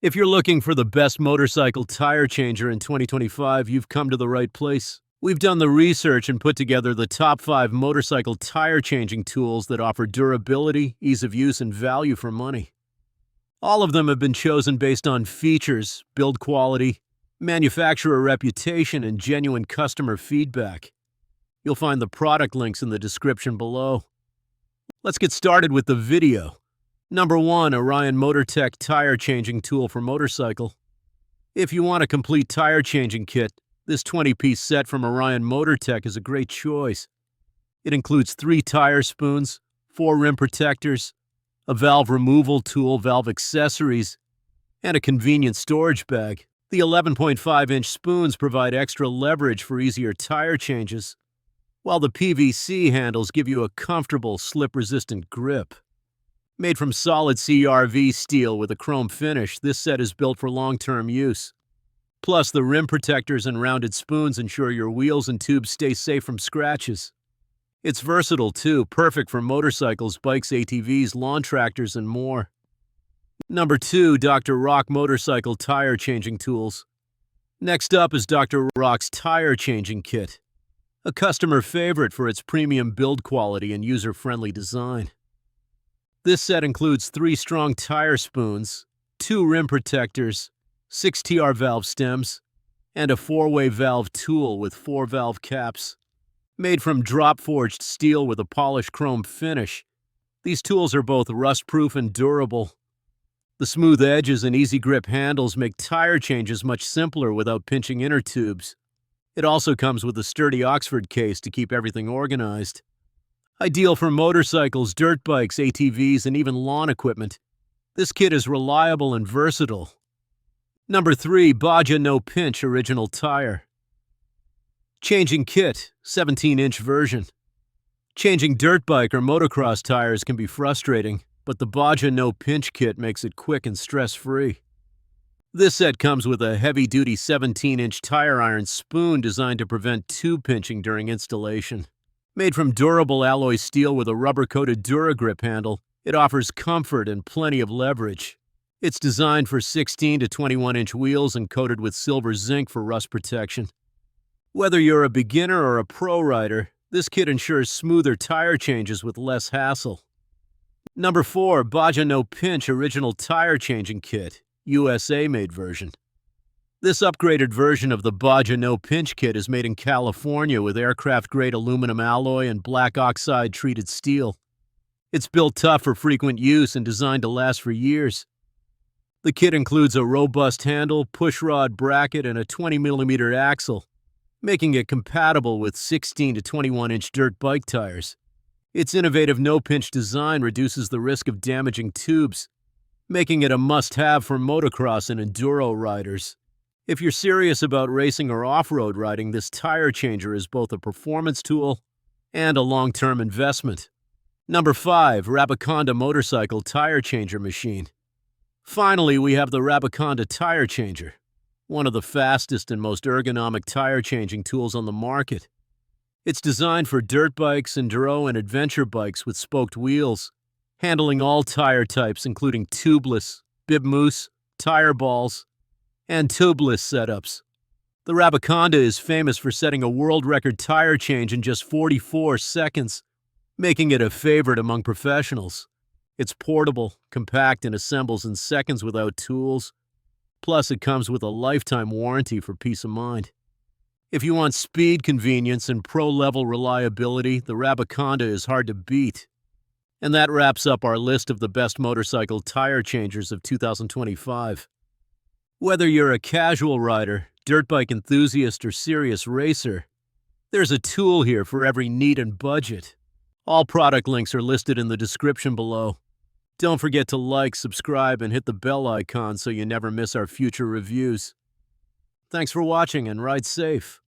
If you're looking for the best motorcycle tire changer in 2025, you've come to the right place. We've done the research and put together the top 5 motorcycle tire changing tools that offer durability, ease of use, and value for money. All of them have been chosen based on features, build quality, manufacturer reputation, and genuine customer feedback. You'll find the product links in the description below. Let's get started with the video. Number 1. Orion MotorTech Tire Changing Tool for Motorcycle. If you want a complete tire changing kit, this 20-piece set from Orion MotorTech is a great choice. It includes 3 tire spoons, 4 rim protectors, a valve removal tool, valve accessories, and a convenient storage bag. The 11.5-inch spoons provide extra leverage for easier tire changes, while the PVC handles give you a comfortable, slip-resistant grip. Made from solid CRV steel with a chrome finish, this set is built for long-term use. Plus, the rim protectors and rounded spoons ensure your wheels and tubes stay safe from scratches. It's versatile too, perfect for motorcycles, bikes, ATVs, lawn tractors, and more. Number 2. Dr. Rock Motorcycle Tire Changing Tools. Next up is Dr. Rock's Tire Changing Kit, a customer favorite for its premium build quality and user-friendly design. This set includes 3 strong tire spoons, 2 rim protectors, 6 TR valve stems, and a 4-way valve tool with 4 valve caps. Made from drop-forged steel with a polished chrome finish, these tools are both rust-proof and durable. The smooth edges and easy grip handles make tire changes much simpler without pinching inner tubes. It also comes with a sturdy Oxford case to keep everything organized. Ideal for motorcycles, dirt bikes, ATVs, and even lawn equipment, this kit is reliable and versatile. Number 3. Baja No Pinch Original Tire. Changing kit, 17-inch version. Changing dirt bike or motocross tires can be frustrating, but the Baja No Pinch kit makes it quick and stress-free. This set comes with a heavy-duty 17-inch tire iron spoon designed to prevent tube pinching during installation. Made from durable alloy steel with a rubber-coated DuraGrip handle, it offers comfort and plenty of leverage. It's designed for 16 to 21-inch wheels and coated with silver zinc for rust protection. Whether you're a beginner or a pro rider, this kit ensures smoother tire changes with less hassle. Number 4. Baja No Pinch Original Tire Changing Kit, USA-made version. This upgraded version of the Baja No Pinch kit is made in California with aircraft-grade aluminum alloy and black oxide treated steel. It's built tough for frequent use and designed to last for years. The kit includes a robust handle, pushrod bracket, and a 20mm axle, making it compatible with 16 to 21-inch dirt bike tires. Its innovative no-pinch design reduces the risk of damaging tubes, making it a must-have for motocross and enduro riders. If you're serious about racing or off-road riding, this tire changer is both a performance tool and a long-term investment. Number 5. Rabaconda Motorcycle Tire Changer Machine. Finally, we have the Rabaconda Tire Changer, one of the fastest and most ergonomic tire changing tools on the market. It's designed for dirt bikes, enduro, and adventure bikes with spoked wheels, handling all tire types including tubeless, bib moose, tire balls, and tubeless setups. The Rabaconda is famous for setting a world record tire change in just 44 seconds, making it a favorite among professionals. It's portable, compact, and assembles in seconds without tools. Plus, it comes with a lifetime warranty for peace of mind. If you want speed, convenience, and pro-level reliability, the Rabaconda is hard to beat. And that wraps up our list of the best motorcycle tire changers of 2025. Whether you're a casual rider, dirt bike enthusiast, or serious racer, there's a tool here for every need and budget. All product links are listed in the description below. Don't forget to like, subscribe, and hit the bell icon so you never miss our future reviews. Thanks for watching and ride safe.